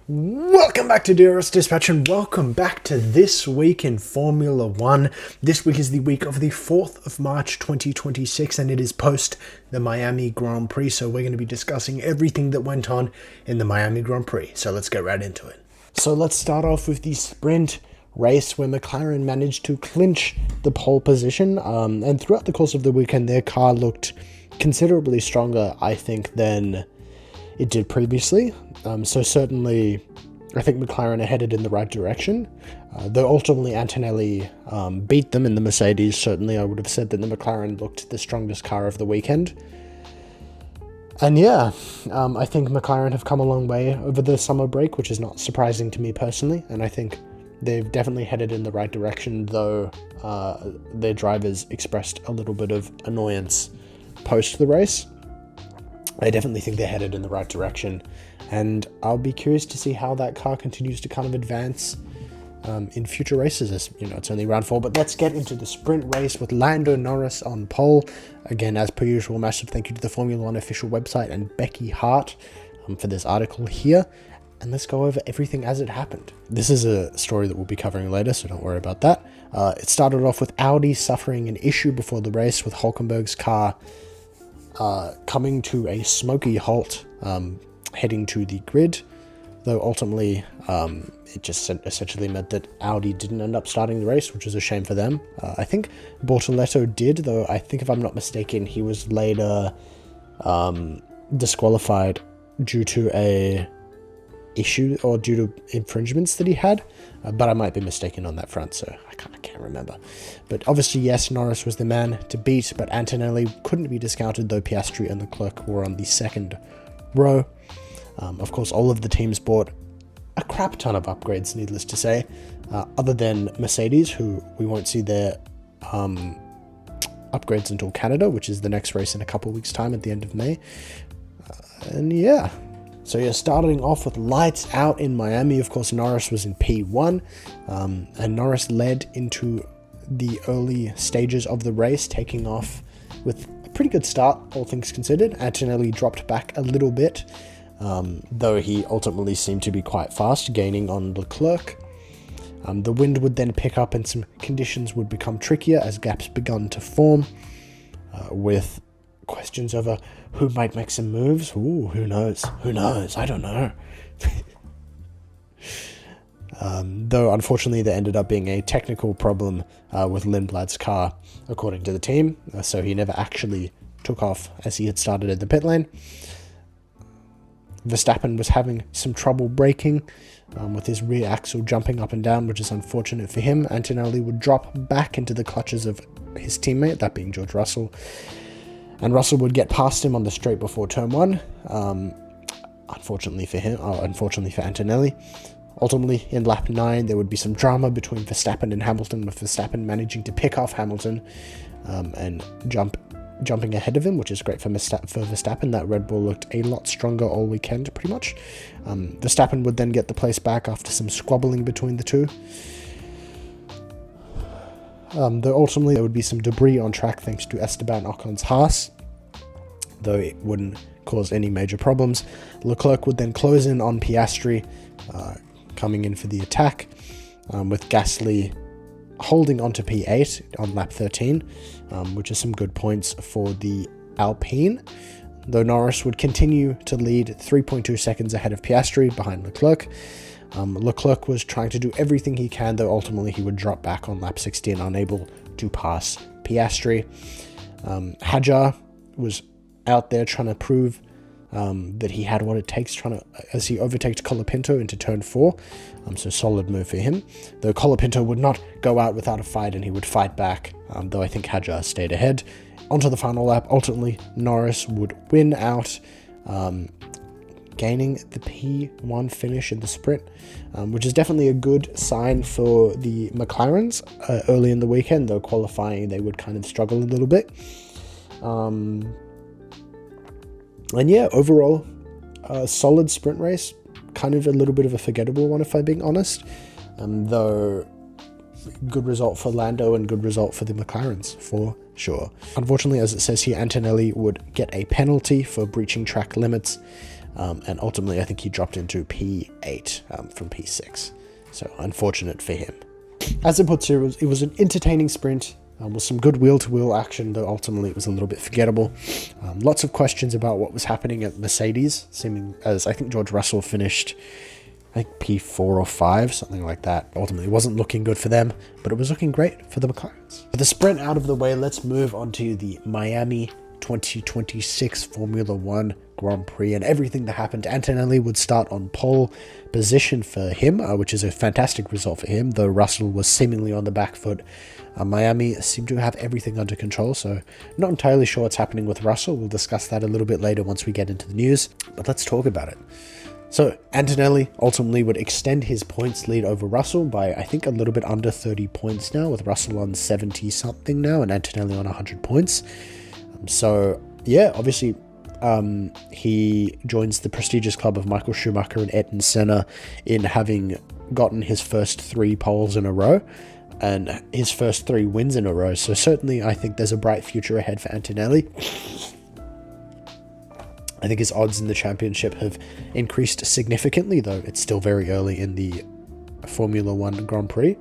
Welcome back to DRS Dispatch and welcome back to This Week in Formula 1. This week is the week of the 4th of March 2026 and it is post the Miami Grand Prix, so we're going to be discussing everything that went on in the Miami Grand Prix. So let's get right into it. So let's start off with the sprint race where McLaren managed to clinch the pole position, and throughout the course of the weekend their car looked considerably stronger, I think, than it did previously. So certainly I think McLaren are headed in the right direction. Though ultimately Antonelli beat them in the Mercedes, certainly I would have said that the McLaren looked the strongest car of the weekend. And yeah, I think McLaren have come a long way over the summer break, which is not surprising to me personally, and I think they've definitely headed in the right direction, though their drivers expressed a little bit of annoyance post the race. I definitely think they're headed in the right direction, and I'll be curious to see how that car continues to kind of advance in future races. As you know, it's only round 4, but let's get into the sprint race with Lando Norris on pole. Again, as per usual, massive thank you to the Formula 1 official website and Becky Hart for this article here, and let's go over everything as it happened. This is a story that we'll be covering later, so don't worry about that. It started off with Audi suffering an issue before the race with Hülkenberg's car coming to a smoky halt, heading to the grid, though ultimately it just essentially meant that Audi didn't end up starting the race, which was a shame for them. I think Bortoletto did, though I think, if I'm not mistaken, he was later disqualified due to a issue or due to infringements that he had, but I might be mistaken on that front, so I can't remember. But obviously, yes, Norris was the man to beat, but Antonelli couldn't be discounted, though Piastri and Leclerc were on the second row. Of course, all of the teams bought a crap ton of upgrades, needless to say, other than Mercedes, who we won't see their upgrades until Canada, which is the next race in a couple of weeks' time at the end of May. And yeah. So you're starting off with lights out in Miami. Of course, Norris was in P1, and Norris led into the early stages of the race, taking off with a pretty good start, all things considered. Antonelli dropped back a little bit, though he ultimately seemed to be quite fast, gaining on Leclerc. The wind would then pick up and some conditions would become trickier as gaps begun to form, with questions over who might make some moves. Ooh, who knows? Who knows? I don't know. Though, unfortunately, there ended up being a technical problem with Lindblad's car, according to the team, so he never actually took off as he had started in the pit lane. Verstappen was having some trouble braking, with his rear axle jumping up and down, which is unfortunate for him. Antonelli would drop back into the clutches of his teammate, that being George Russell, and Russell would get past him on the straight before turn 1, unfortunately for him, unfortunately for Antonelli. Ultimately, in lap 9, there would be some drama between Verstappen and Hamilton, with Verstappen managing to pick off Hamilton and jumping ahead of him, which is great for Verstappen. That Red Bull looked a lot stronger all weekend, pretty much. Verstappen would then get the place back after some squabbling between the two. Though ultimately there would be some debris on track thanks to Esteban Ocon's Haas, though it wouldn't cause any major problems. Leclerc would then close in on Piastri, coming in for the attack, with Gasly holding on to P8 on lap 13, which is some good points for the Alpine, though Norris would continue to lead 3.2 seconds ahead of Piastri behind Leclerc. Leclerc was trying to do everything he can, though ultimately he would drop back on lap 16, unable to pass Piastri. Hadjar was out there trying to prove that he had what it takes, as he overtakes Colapinto into turn 4, so solid move for him. Though Colapinto would not go out without a fight, and he would fight back, though I think Hadjar stayed ahead. Onto the final lap, ultimately Norris would win out, gaining the P1 finish in the sprint, which is definitely a good sign for the McLarens early in the weekend, though qualifying they would kind of struggle a little bit. And yeah, overall, a solid sprint race, kind of a little bit of a forgettable one if I'm being honest, though good result for Lando and good result for the McLarens for sure. Unfortunately, as it says here, Antonelli would get a penalty for breaching track limits, and ultimately I think he dropped into P8 from P6. So unfortunate for him. As it puts here, it was an entertaining sprint with some good wheel-to-wheel action, though ultimately it was a little bit forgettable. Lots of questions about what was happening at Mercedes, seeming as I think George Russell finished, I think P4 or 5, something like that. Ultimately, it wasn't looking good for them, but it was looking great for the McLarens. With the sprint out of the way, let's move on to the Miami 2026 Formula 1 Grand Prix and everything that happened. Antonelli would start on pole position for him, which is a fantastic result for him, though Russell was seemingly on the back foot. Miami seemed to have everything under control, so not entirely sure what's happening with Russell. We'll discuss that a little bit later once we get into the news, but let's talk about it. So Antonelli ultimately would extend his points lead over Russell by, I think, a little bit under 30 points now, with Russell on 70 something now and Antonelli on 100 points. So yeah, obviously he joins the prestigious club of Michael Schumacher and Ayrton Senna in having gotten his first 3 poles in a row and his first 3 wins in a row. So certainly I think there's a bright future ahead for Antonelli. I think his odds in the championship have increased significantly, though it's still very early in the Formula 1 Grand Prix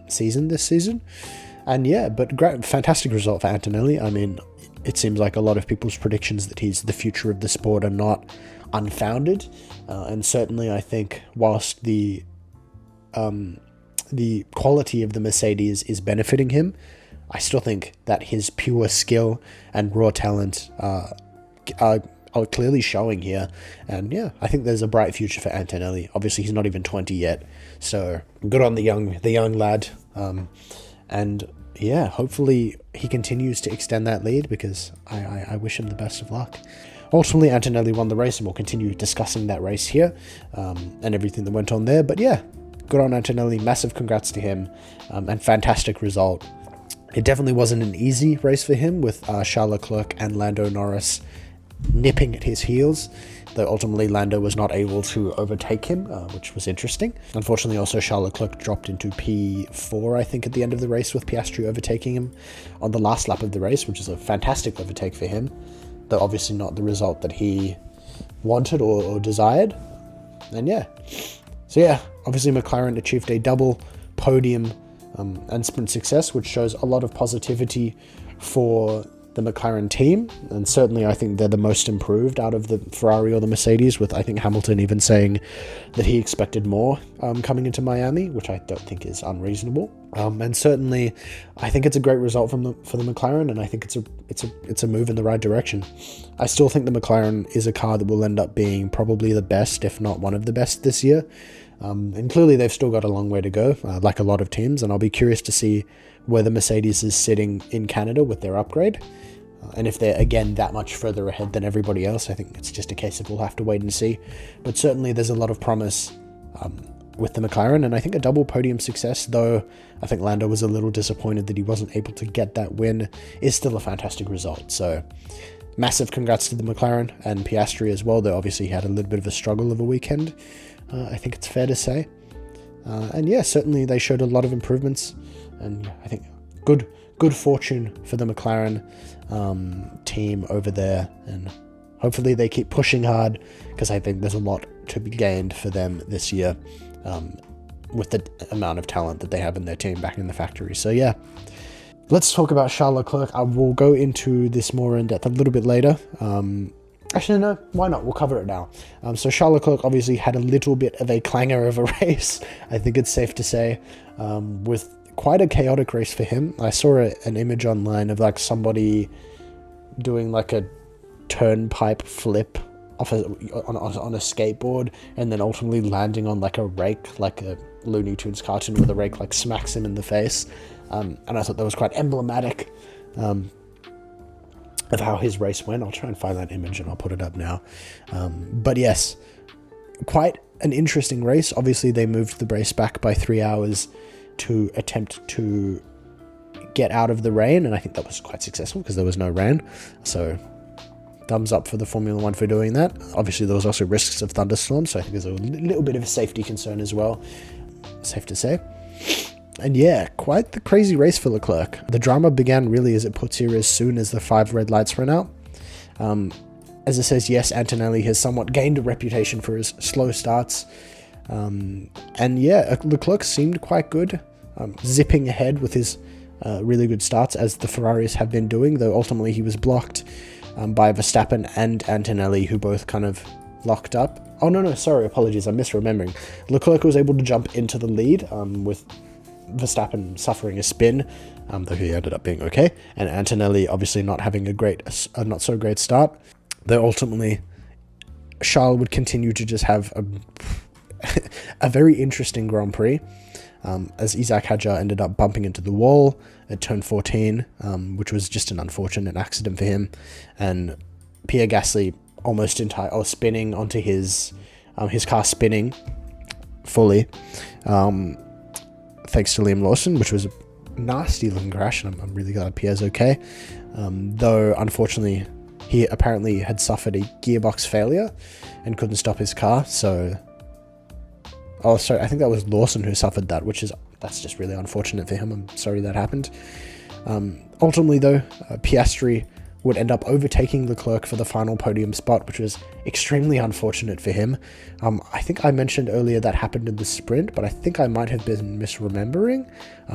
season this season. And yeah, but great, fantastic result for Antonelli. I mean, it seems like a lot of people's predictions that he's the future of the sport are not unfounded. And certainly I think whilst the quality of the Mercedes is benefiting him, I still think that his pure skill and raw talent are clearly showing here. And yeah, I think there's a bright future for Antonelli. Obviously he's not even 20 yet, so good on the young lad. And yeah, hopefully he continues to extend that lead, because I wish him the best of luck. Ultimately, Antonelli won the race, and we'll continue discussing that race here and everything that went on there. But yeah, good on Antonelli. Massive congrats to him, and fantastic result. It definitely wasn't an easy race for him, with Charles Leclerc and Lando Norris nipping at his heels, though ultimately Lando was not able to overtake him, which was interesting. Unfortunately, also Charles Leclerc dropped into P4, I think, at the end of the race, with Piastri overtaking him on the last lap of the race, which is a fantastic overtake for him, though obviously not the result that he wanted or desired. And yeah, so yeah, obviously McLaren achieved a double podium and sprint success, which shows a lot of positivity for the McLaren team, and certainly I think they're the most improved out of the Ferrari or the Mercedes, with I think Hamilton even saying that he expected more coming into Miami, which I don't think is unreasonable. And certainly I think it's a great result for the McLaren, and I think it's a move in the right direction. I still think the McLaren is a car that will end up being probably the best, if not one of the best this year. And clearly they've still got a long way to go, like a lot of teams, and I'll be curious to see where the Mercedes is sitting in Canada with their upgrade. And if they're, again, that much further ahead than everybody else, I think it's just a case of we'll have to wait and see. But certainly there's a lot of promise with the McLaren, and I think a double podium success, though I think Lando was a little disappointed that he wasn't able to get that win, is still a fantastic result. So massive congrats to the McLaren and Piastri as well, though obviously he had a little bit of a struggle of a weekend, I think it's fair to say. And yeah, certainly they showed a lot of improvements, and I think good fortune for the McLaren team over there, and hopefully they keep pushing hard, because I think there's a lot to be gained for them this year with the amount of talent that they have in their team back in the factory. So yeah, let's talk about Charles Leclerc. I will go into this more in depth a little bit later. Actually, no, why not? We'll cover it now. So Charles Leclerc obviously had a little bit of a clanger of a race, I think it's safe to say, with quite a chaotic race for him. I saw an image online of like somebody doing like a turnpike flip off on a skateboard, and then ultimately landing on like a rake, like a Looney Tunes cartoon where the rake like smacks him in the face. And I thought that was quite emblematic of how his race went. I'll try and find that image and I'll put it up now. But yes, quite an interesting race. Obviously they moved the race back by 3 hours to attempt to get out of the rain, and I think that was quite successful because there was no rain. So thumbs up for the Formula 1 for doing that. Obviously there was also risks of thunderstorms, so I think there's a little bit of a safety concern as well, safe to say. And yeah, quite the crazy race for Leclerc. The drama began really, as it puts here, as soon as the 5 red lights ran out. as it says, yes, Antonelli has somewhat gained a reputation for his slow starts. And yeah, Leclerc seemed quite good, zipping ahead with his really good starts, as the Ferraris have been doing, though ultimately he was blocked by Verstappen and Antonelli, who both kind of locked up. Oh, no, sorry, apologies, I'm misremembering. Leclerc was able to jump into the lead, with Verstappen suffering a spin, though he ended up being okay, and Antonelli obviously not having a not so great start, though ultimately Charles would continue to just have a very interesting Grand Prix, as Isaac Hadjar ended up bumping into the wall at turn 14, which was just an unfortunate accident for him, and Pierre Gasly almost spinning onto his car spinning fully, thanks to Liam Lawson, which was a nasty looking crash, and I'm really glad Pierre's okay, though unfortunately he apparently had suffered a gearbox failure and couldn't stop his car, so... Oh, sorry, I think that was Lawson who suffered that, that's just really unfortunate for him. I'm sorry that happened. Ultimately, though, Piastri would end up overtaking Leclerc for the final podium spot, which was extremely unfortunate for him. I think I mentioned earlier that happened in the sprint, but I think I might have been misremembering,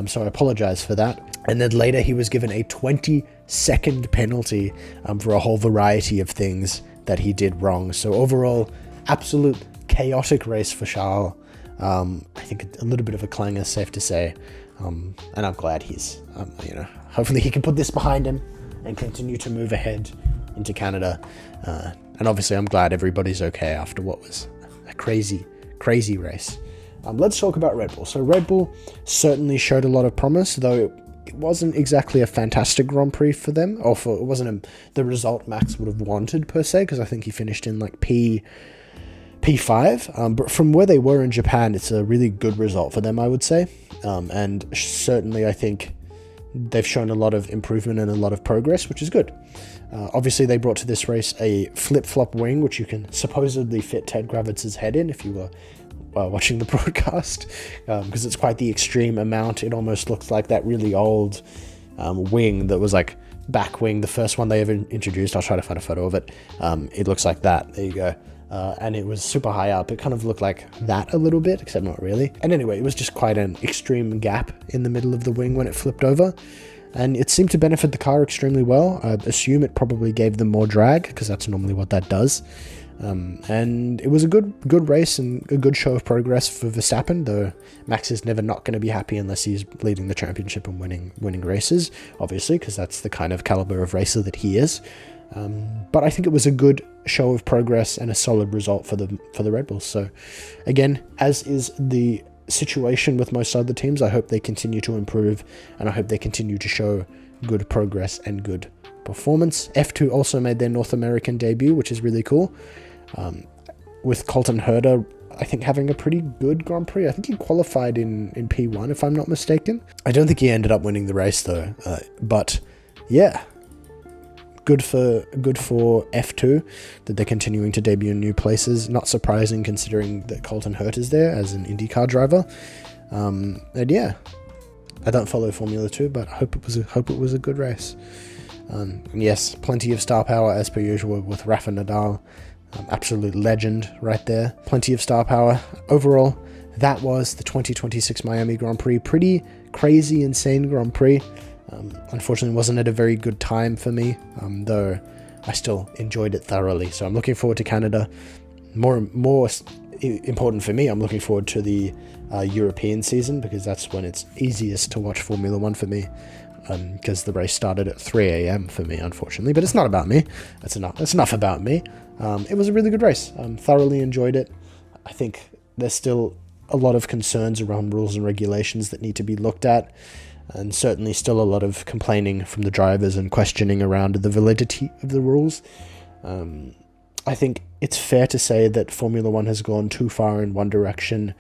so I apologize for that. And then later he was given a 20-second penalty for a whole variety of things that he did wrong. So overall, absolute chaotic race for Charles. I think a little bit of a clanger, safe to say, and I'm glad he's, hopefully he can put this behind him and continue to move ahead into Canada, and obviously I'm glad everybody's okay after what was a crazy race. Let's talk about Red Bull. So Red Bull certainly showed a lot of promise, though it wasn't exactly a fantastic Grand Prix for them, it wasn't the result Max would have wanted per se, because I think he finished in like P5, but from where they were in Japan, it's a really good result for them, I would say, and certainly I think they've shown a lot of improvement and a lot of progress, which is good. Obviously, they brought to this race a flip-flop wing, which you can supposedly fit Ted Gravitz's head in if you were watching the broadcast, because it's quite the extreme amount. It almost looks like that really old wing that was like back wing, the first one they ever introduced. I'll try to find a photo of it. It looks like that. There you go. And it was super high up. It kind of looked like that a little bit, except not really. And anyway, it was just quite an extreme gap in the middle of the wing when it flipped over, and it seemed to benefit the car extremely well. I assume it probably gave them more drag, because that's normally what that does. And it was a good race and a good show of progress for Verstappen, though Max is never not going to be happy unless he's leading the championship and winning races, obviously, because that's the kind of caliber of racer that he is. But I think it was a good show of progress and a solid result for the Red Bulls. So again, as is the situation with most other teams, I hope they continue to improve, and I hope they continue to show good progress and good performance. F2 also made their North American debut, which is really cool, with Colton Herta, I think, having a pretty good Grand Prix. I think he qualified in P1, if I'm not mistaken. I don't think he ended up winning the race though, but yeah, good for F2 that they're continuing to debut in new places. Not surprising considering that Colton Herta is there as an IndyCar driver. And yeah, I don't follow Formula 2, but I hope it was a good race. And yes, plenty of star power as per usual with Rafa Nadal, absolute legend right there. Plenty of star power. Overall, that was the 2026 Miami Grand Prix. Pretty crazy, insane Grand Prix. Unfortunately, wasn't at a very good time for me, though I still enjoyed it thoroughly. So I'm looking forward to Canada. More important for me, I'm looking forward to the European season, because that's when it's easiest to watch Formula 1 for me, because the race started at 3 a.m. for me, unfortunately. But it's not about me. That's enough about me. It was a really good race. Thoroughly enjoyed it. I think there's still a lot of concerns around rules and regulations that need to be looked at, and certainly still a lot of complaining from the drivers and questioning around the validity of the rules. I think it's fair to say that Formula 1 has gone too far in one direction,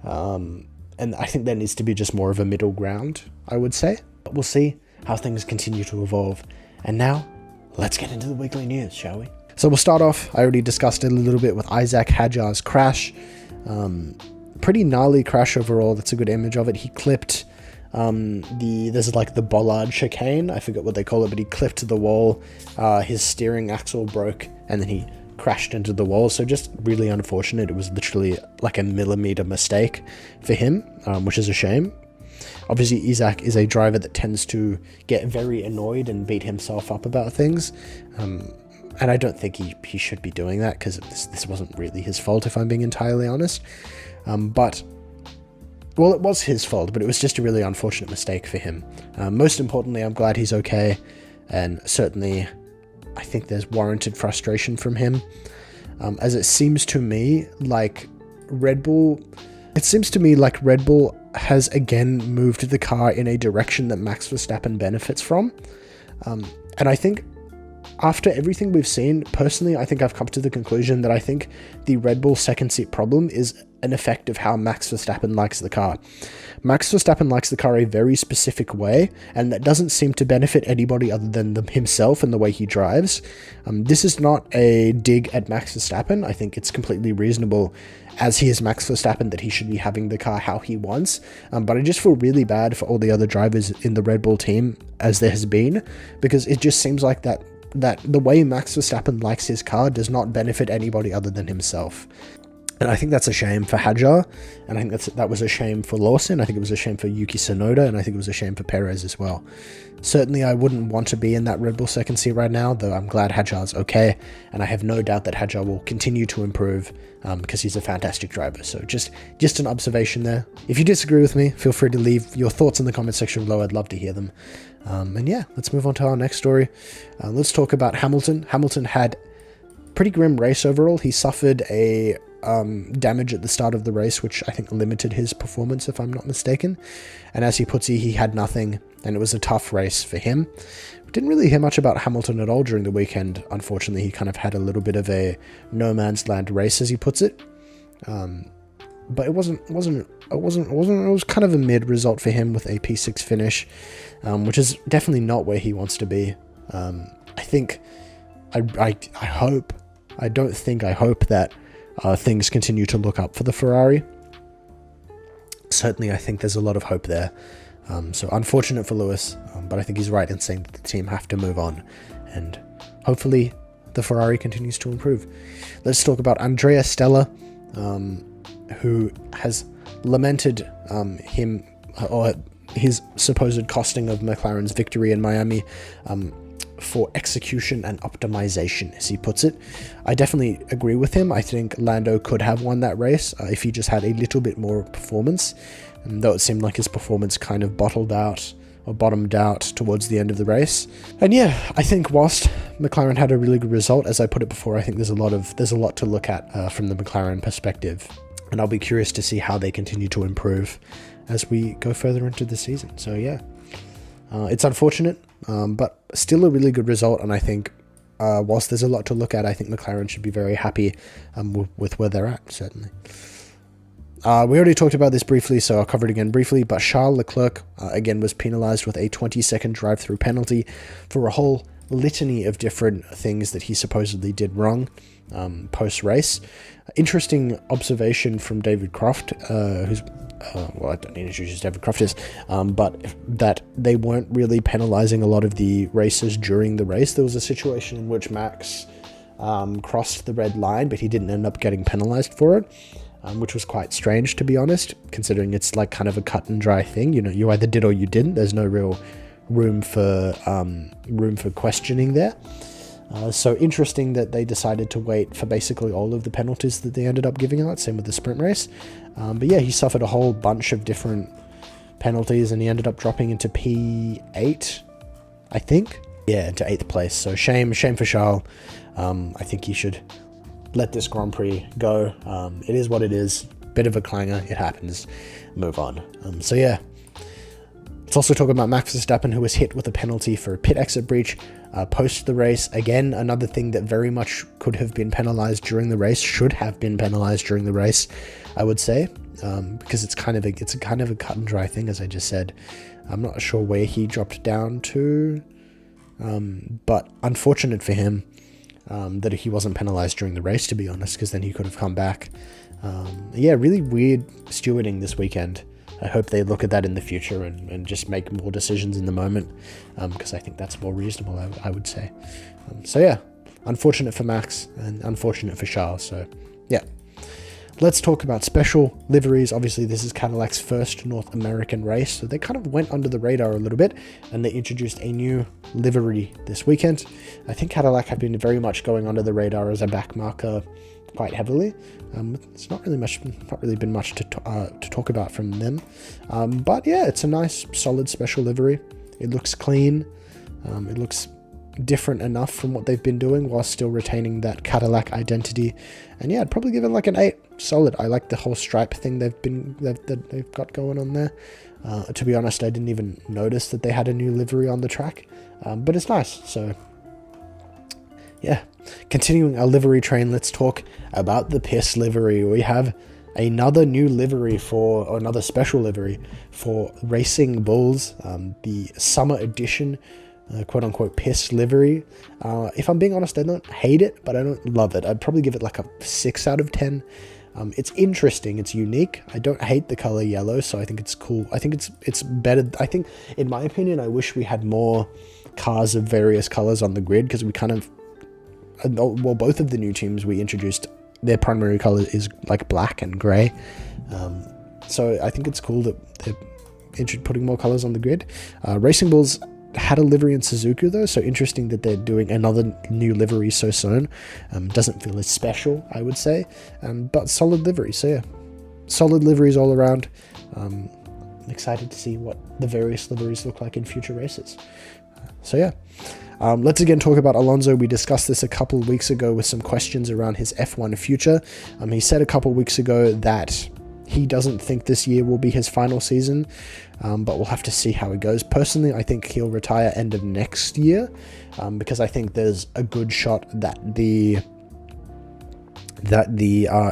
and I think there needs to be just more of a middle ground, I would say. But we'll see how things continue to evolve. And now, let's get into the weekly news, shall we? So we'll start off, I already discussed it a little bit, with Isaac Hadjar's crash. Pretty gnarly crash overall. That's a good image of it. He clipped there's like the bollard chicane, I forget what they call it, but he clipped the wall. His steering axle broke and then he crashed into the wall. So just really unfortunate. It was literally like a millimeter mistake for him, which is a shame. Obviously, Isaac is a driver that tends to get very annoyed and beat himself up about things. And I don't think he should be doing that, because this wasn't really his fault, if I'm being entirely honest. But, well, it was his fault, but it was just a really unfortunate mistake for him. Most importantly, I'm glad he's okay, and certainly I think there's warranted frustration from him, as it seems to me like Red Bull has again moved the car in a direction that Max Verstappen benefits from. And I think after everything we've seen, personally, I think I've come to the conclusion that I think the Red Bull second seat problem is an effect of how Max Verstappen likes the car. Max Verstappen likes the car a very specific way, and that doesn't seem to benefit anybody other than himself and the way he drives. This is not a dig at Max Verstappen. I think it's completely reasonable, as he is Max Verstappen, that he should be having the car how he wants. But I just feel really bad for all the other drivers in the Red Bull team, as there has been, because it just seems like that the way Max Verstappen likes his car does not benefit anybody other than himself. And I think that's a shame for Hadjar, and I think that was a shame for Lawson. I think it was a shame for Yuki Tsunoda, and I think it was a shame for Perez as well. Certainly, I wouldn't want to be in that Red Bull second seat right now, though I'm glad Hadjar's okay, and I have no doubt that Hadjar will continue to improve, because he's a fantastic driver. So just an observation there. If you disagree with me, feel free to leave your thoughts in the comment section below. I'd love to hear them. And yeah, let's move on to our next story. Let's talk about Hamilton. Hamilton had a pretty grim race overall. He suffered a damage at the start of the race, which I think limited his performance, if I'm not mistaken. And as he puts it, he had nothing, and it was a tough race for him. We didn't really hear much about Hamilton at all during the weekend. Unfortunately, he kind of had a little bit of a no man's land race, as he puts it. But it was kind of a mid result for him with a P6 finish, which is definitely not where he wants to be. I hope that things continue to look up for the Ferrari. Certainly, I think there's a lot of hope there. So unfortunate for Lewis, but I think he's right in saying that the team have to move on, and hopefully the Ferrari continues to improve. Let's talk about Andrea Stella, who has lamented his supposed costing of McLaren's victory in Miami for execution and optimization, as he puts it. I definitely agree with him. I think Lando could have won that race if he just had a little bit more performance, though it seemed like his performance kind of bottomed out towards the end of the race. And yeah, I think whilst McLaren had a really good result, as I put it before, I think there's a lot to look at from the McLaren perspective, and I'll be curious to see how they continue to improve as we go further into the season. So yeah, it's unfortunate, but still a really good result, and I think whilst there's a lot to look at, I think McLaren should be very happy with where they're at, certainly. We already talked about this briefly, so I'll cover it again briefly, but Charles Leclerc, again, was penalised with a 20-second drive-through penalty for a whole litany of different things that he supposedly did wrong post race. Interesting observation from David Croft, who's well, I don't need to introduce David Croft is, but that they weren't really penalizing a lot of the races during the race. There was a situation in which Max crossed the red line, but he didn't end up getting penalized for it, which was quite strange, to be honest, considering it's like kind of a cut and dry thing. You know, you either did or you didn't. There's no real room for questioning there. So interesting that they decided to wait for basically all of the penalties that they ended up giving out, same with the sprint race. But yeah, he suffered a whole bunch of different penalties, and he ended up dropping into P8, I think. Yeah, into 8th place. So shame for Charles. I think he should let this Grand Prix go. It is what it is. Bit of a clanger. It happens. Move on. So yeah. Let's also talk about Max Verstappen, who was hit with a penalty for a pit exit breach post the race. Again, another thing that very much could have been penalized during the race, should have been penalized during the race, I would say, because it's kind of a cut and dry thing, as I just said. I'm not sure where he dropped down to, but unfortunate for him that he wasn't penalized during the race, to be honest, because then he could have come back. Yeah, really weird stewarding this weekend. I hope they look at that in the future and just make more decisions in the moment, because I think that's more reasonable, I would say. So yeah, unfortunate for Max and unfortunate for Charles. So yeah. Let's talk about special liveries. Obviously, this is Cadillac's first North American race, so they kind of went under the radar a little bit, and they introduced a new livery this weekend. I think Cadillac have been very much going under the radar as a back marker quite heavily. It's not really been much to talk about from them. But yeah, it's a nice, solid special livery. It looks clean. It looks different enough from what they've been doing while still retaining that Cadillac identity. And yeah, I'd probably give it like an 8. Solid. I like the whole stripe thing they've got going on there. To be honest, I didn't even notice that they had a new livery on the track, but it's nice. So yeah, continuing our livery train, let's talk about the piss livery. We have another new livery or another special livery for Racing Bulls, the summer edition quote-unquote piss livery. If I'm being honest, I don't hate it, but I don't love it. I'd probably give it like a 6 out of 10. It's interesting, it's unique. I don't hate the color yellow, so I think it's cool. I think it's better. I think, in my opinion, I wish we had more cars of various colors on the grid, because we kind of, well, both of the new teams we introduced, their primary color is like black and gray. So I think it's cool that they're putting more colors on the grid. Racing Bulls had a livery in Suzuka though, so interesting that they're doing another new livery so soon. Doesn't feel as special, I would say, but solid livery. So yeah, solid liveries all around. Excited to see what the various liveries look like in future races. So yeah, let's again talk about Alonso. We discussed this a couple of weeks ago with some questions around his F1 future. He said a couple of weeks ago that he doesn't think this year will be his final season, but we'll have to see how it goes. Personally, I think he'll retire end of next year, because I think there's a good shot that the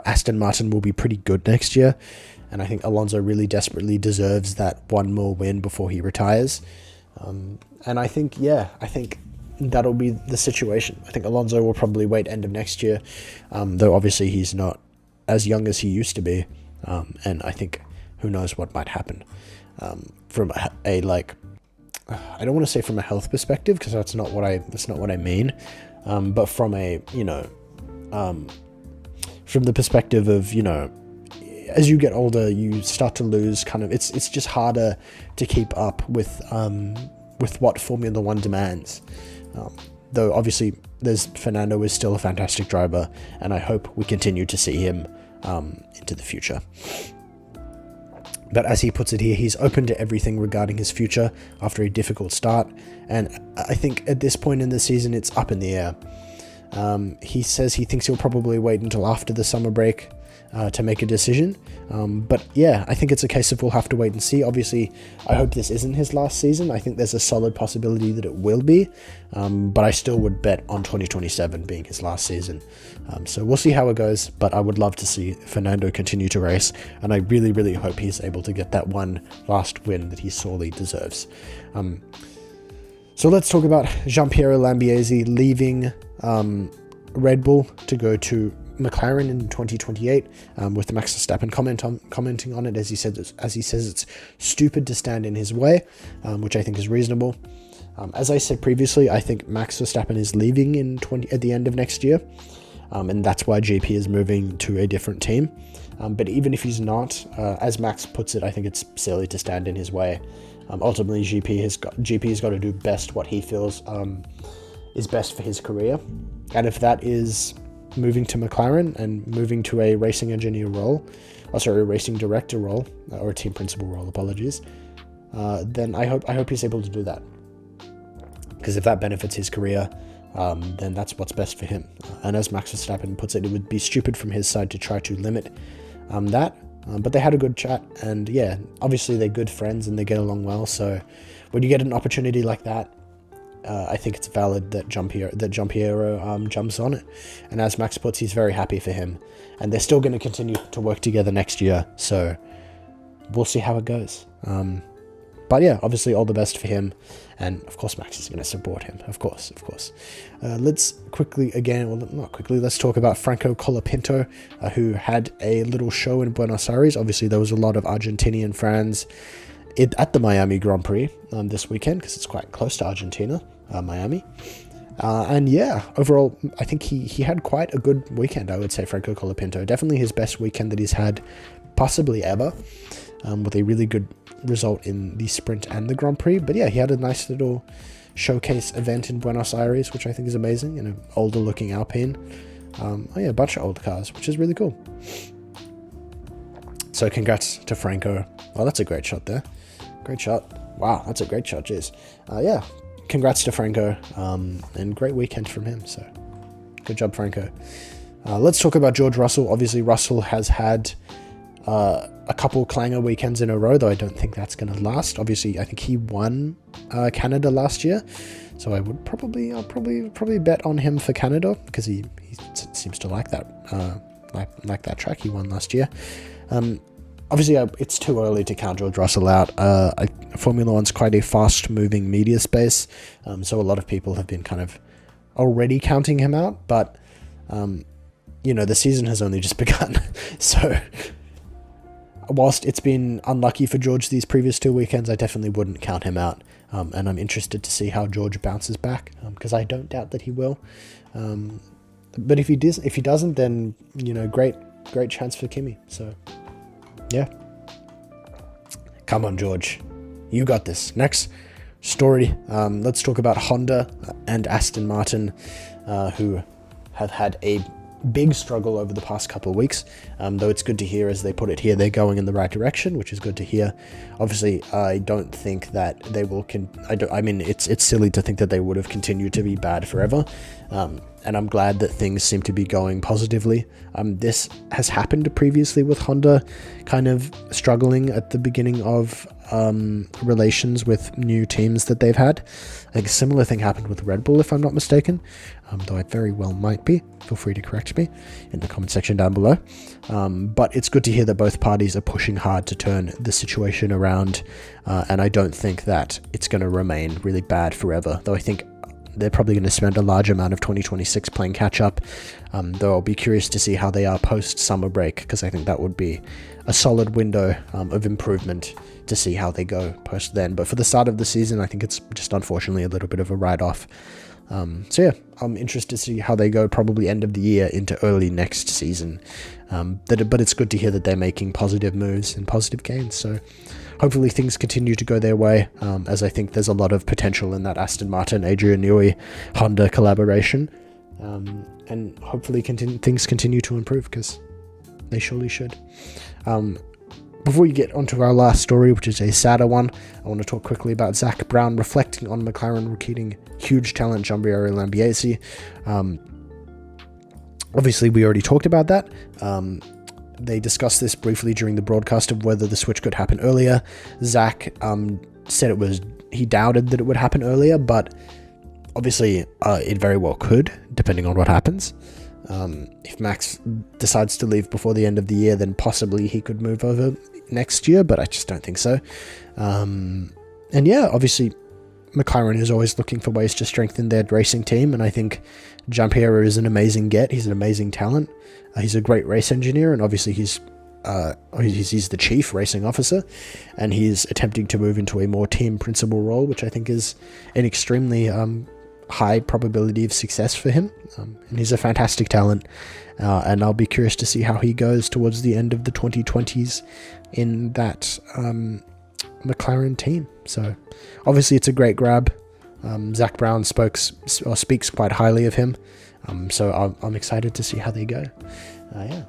Aston Martin will be pretty good next year, and I think Alonso really desperately deserves that one more win before he retires. And I think that'll be the situation. I think Alonso will probably wait end of next year, though obviously he's not as young as he used to be. And I think who knows what might happen from a like, I don't want to say from a health perspective, because that's not what I mean, but from a, from the perspective of, as you get older, you start to lose kind of, it's just harder to keep up with what Formula One demands. Though obviously Fernando is still a fantastic driver, and I hope we continue to see him into the future. But as he puts it here, he's open to everything regarding his future after a difficult start, and I think at this point in the season it's up in the air. He says he thinks he'll probably wait until after the summer break to make a decision, but yeah, I think it's a case of we'll have to wait and see. Obviously, I hope this isn't his last season. I think there's a solid possibility that it will be, but I still would bet on 2027 being his last season. So we'll see how it goes, but I would love to see Fernando continue to race, and I really, really hope he's able to get that one last win that he sorely deserves. So let's talk about Gianpiero Lambiase leaving Red Bull to go to McLaren in 2028, with Max Verstappen commenting on it as he says it's stupid to stand in his way, which I think is reasonable. As I said previously, I think Max Verstappen is leaving at the end of next year, and that's why GP is moving to a different team. But even if he's not, as Max puts it, I think it's silly to stand in his way. Ultimately, GP has got to do best what he feels is best for his career, and if that is moving to McLaren and moving to a racing engineer role, a racing director role, or a team principal role, apologies, then I hope he's able to do that. Because if that benefits his career, then that's what's best for him. And as Max Verstappen puts it, it would be stupid from his side to try to limit that. But they had a good chat, and yeah, obviously they're good friends and they get along well. So when you get an opportunity like that, I think it's valid that Gianpiero jumps on it. And as Max puts, he's very happy for him, and they're still going to continue to work together next year. So we'll see how it goes. But yeah, obviously all the best for him, and of course Max is going to support him. Of course. Let's let's talk about Franco Colapinto, who had a little show in Buenos Aires. Obviously there was a lot of Argentinian fans at the Miami Grand Prix this weekend, because it's quite close to Argentina, Miami. And yeah, overall, I think he had quite a good weekend, I would say, Franco Colapinto. Definitely his best weekend that he's had possibly ever, with a really good result in the sprint and the Grand Prix. But yeah, he had a nice little showcase event in Buenos Aires, which I think is amazing, in an older looking Alpine. A bunch of old cars, which is really cool. So congrats to Franco. Oh, that's a great shot there. Great shot. Wow, that's a great shot, jeez. Congrats to Franco, and great weekend from him, so good job, Franco. Let's talk about George Russell. Obviously, Russell has had a couple clanger weekends in a row, though I don't think that's going to last. Obviously, I think he won Canada last year, so I would probably bet on him for Canada, because he seems to like that like that track he won last year. Obviously, it's too early to count George Russell out. Formula One's quite a fast-moving media space, so a lot of people have been kind of already counting him out, but, the season has only just begun. So, whilst it's been unlucky for George these previous 2 weekends, I definitely wouldn't count him out, and I'm interested to see how George bounces back, because I don't doubt that he will. But if he doesn't, then, great chance for Kimi, so... yeah. Come on, George. You got this. Next story. Let's talk about Honda and Aston Martin, who have had a big struggle over the past couple of weeks. Though it's good to hear, as they put it here, they're going in the right direction, which is good to hear. Obviously, I don't think that they will... it's silly to think that they would have continued to be bad forever. And I'm glad that things seem to be going positively. This has happened previously with Honda kind of struggling at the beginning of relations with new teams that they've had. I think a similar thing happened with Red Bull, if I'm not mistaken, though I very well might be. Feel free to correct me in the comment section down below. But it's good to hear that both parties are pushing hard to turn the situation around, and I don't think that it's going to remain really bad forever, though I think they're probably going to spend a large amount of 2026 playing catch-up, though I'll be curious to see how they are post-summer break, because I think that would be a solid window of improvement to see how they go post then. But for the start of the season, I think it's just unfortunately a little bit of a write-off. I'm interested to see how they go, probably end of the year into early next season. But it's good to hear that they're making positive moves and positive gains, so hopefully things continue to go their way, as I think there's a lot of potential in that Aston Martin, Adrian Newey, Honda collaboration, and hopefully things continue to improve, because they surely should. Before we get onto our last story, which is a sadder one, I want to talk quickly about Zach Brown reflecting on McLaren recruiting huge talent Gianpiero Lambiase. Obviously, we already talked about that. They discussed this briefly during the broadcast of whether the switch could happen earlier. Zach said he doubted that it would happen earlier, but obviously it very well could, depending on what happens. If Max decides to leave before the end of the year, then possibly he could move over next year, but I just don't think so. Obviously McLaren is always looking for ways to strengthen their racing team, and I think Gianpiero is an amazing get. He's an amazing talent. He's a great race engineer, and obviously he's the chief racing officer, and he's attempting to move into a more team principal role, which I think is an extremely high probability of success for him. And he's a fantastic talent, and I'll be curious to see how he goes towards the end of the 2020s in that McLaren team. So obviously it's a great grab. Zach Brown speaks quite highly of him, so I'm excited to see how they go.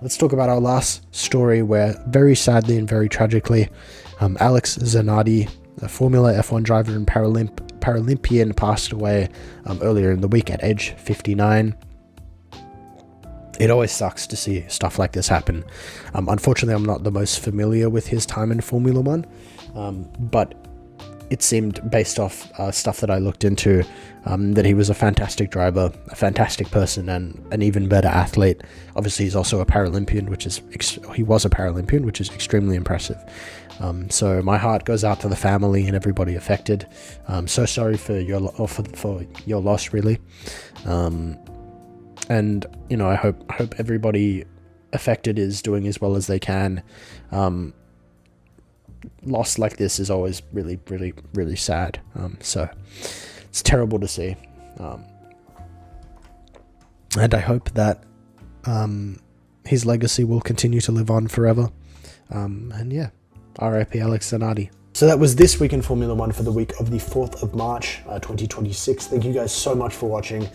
Let's talk about our last story, where very sadly and very tragically, Alex Zanardi, a Formula F1 driver and Paralympian, passed away earlier in the week at age 59. It always sucks to see stuff like this happen. Unfortunately, I'm not the most familiar with his time in Formula One, but it seemed, based off stuff that I looked into, that he was a fantastic driver, a fantastic person, and an even better athlete. Obviously, he's also a Paralympian, he was a Paralympian, which is extremely impressive. So my heart goes out to the family and everybody affected. So sorry for your loss, really. And I hope everybody affected is doing as well as they can. Loss like this is always really, really, really sad. So it's terrible to see. And I hope that his legacy will continue to live on forever. And yeah, RIP Alex Zanardi. So that was this week in Formula One for the week of the 4th of March, 2026. Thank you guys so much for watching.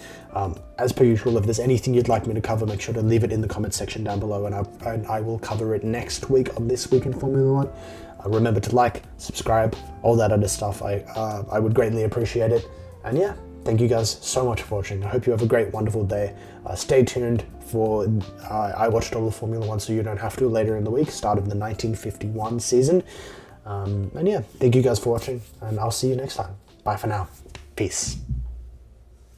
As per usual, if there's anything you'd like me to cover, make sure to leave it in the comment section down below, and I will cover it next week on This Week in Formula One. Remember to like, subscribe, all that other stuff. I would greatly appreciate it. And yeah, thank you guys so much for watching. I hope you have a great, wonderful day. Stay tuned for I watched all of Formula One, so you don't have to, later in the week, start of the 1951 season. And yeah, thank you guys for watching, and I'll see you next time. Bye for now. Peace.